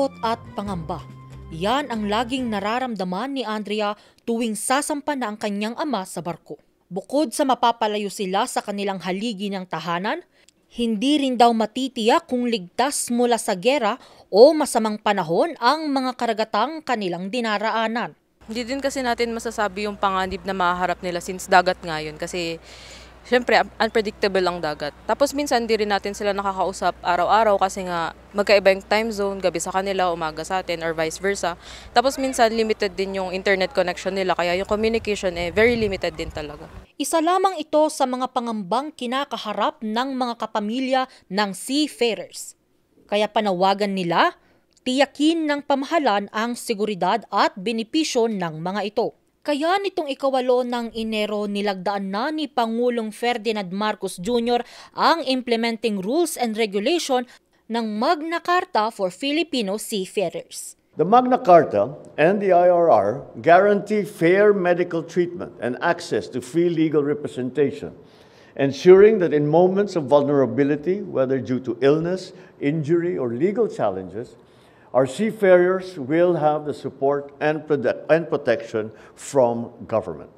takot at pangamba. Yan ang laging nararamdaman ni Andrea tuwing sasampa na ang kanyang ama sa barko. Bukod sa mapapalayo sila sa kanilang haligi ng tahanan, hindi rin daw matitiyak kung ligtas mula sa gera o masamang panahon ang mga karagatang kanilang dinaraanan. Hindi din kasi natin masasabi yung panganib na mahaharap nila since dagat ngayon kasi syempre unpredictable ang dagat. Tapos minsan di rin natin sila nakakausap araw-araw kasi nga magkaiba yung time zone, gabi sa kanila, umaga sa atin or vice versa. Tapos minsan limited din yung internet connection nila kaya yung communication very limited din talaga. Isa lamang ito sa mga pangambang kinakaharap ng mga kapamilya ng seafarers. Kaya panawagan nila, tiyakin ng pamahalan ang seguridad at benepisyo ng mga ito. Kaya nitong 8 ng Enero nilagdaan na ni Pangulong Ferdinand Marcos Jr. ang Implementing Rules and Regulation ng Magna Carta for Filipino Seafarers. The Magna Carta and the IRR guarantee fair medical treatment and access to free legal representation, ensuring that in moments of vulnerability, whether due to illness, injury, or legal challenges, our seafarers will have the support and protection from government.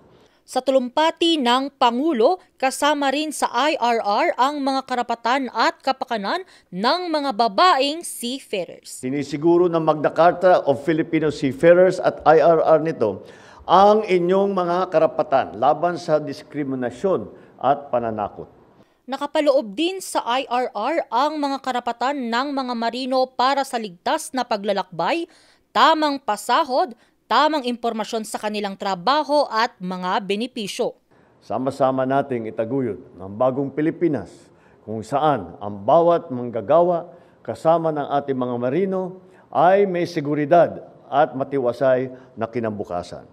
Sa tulumpati ng Pangulo, kasama rin sa IRR ang mga karapatan at kapakanan ng mga babaeng seafarers. Sinisiguro ng Magna Carta of Filipino Seafarers at IRR nito ang inyong mga karapatan laban sa diskriminasyon at pananakot. Nakapaloob din sa IRR ang mga karapatan ng mga marino para sa ligtas na paglalakbay, tamang pasahod, tamang impormasyon sa kanilang trabaho at mga benepisyo. Sama-sama nating itaguyod ng bagong Pilipinas kung saan ang bawat manggagawa kasama ng ating mga marino ay may seguridad at matiwasay na kinabukasan.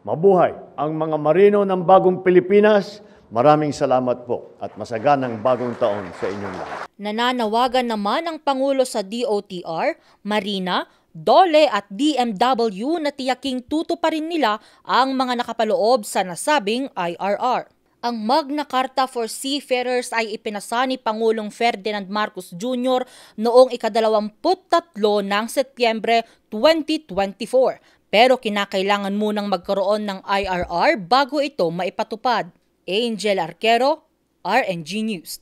Mabuhay ang mga marino ng bagong Pilipinas! Maraming salamat po at masaganang bagong taon sa inyong lahat. Nananawagan naman ang Pangulo sa DOTR, Marina, DOLE at DMW na tiyaking tutuparin nila ang mga nakapaloob sa nasabing IRR. Ang Magna Carta for Seafarers ay ipinasa ni Pangulong Ferdinand Marcos Jr. noong 23 ng Setyembre 2024. Pero kinakailangan munang magkaroon ng IRR bago ito maipatupad. Angel Arquero, RNG News.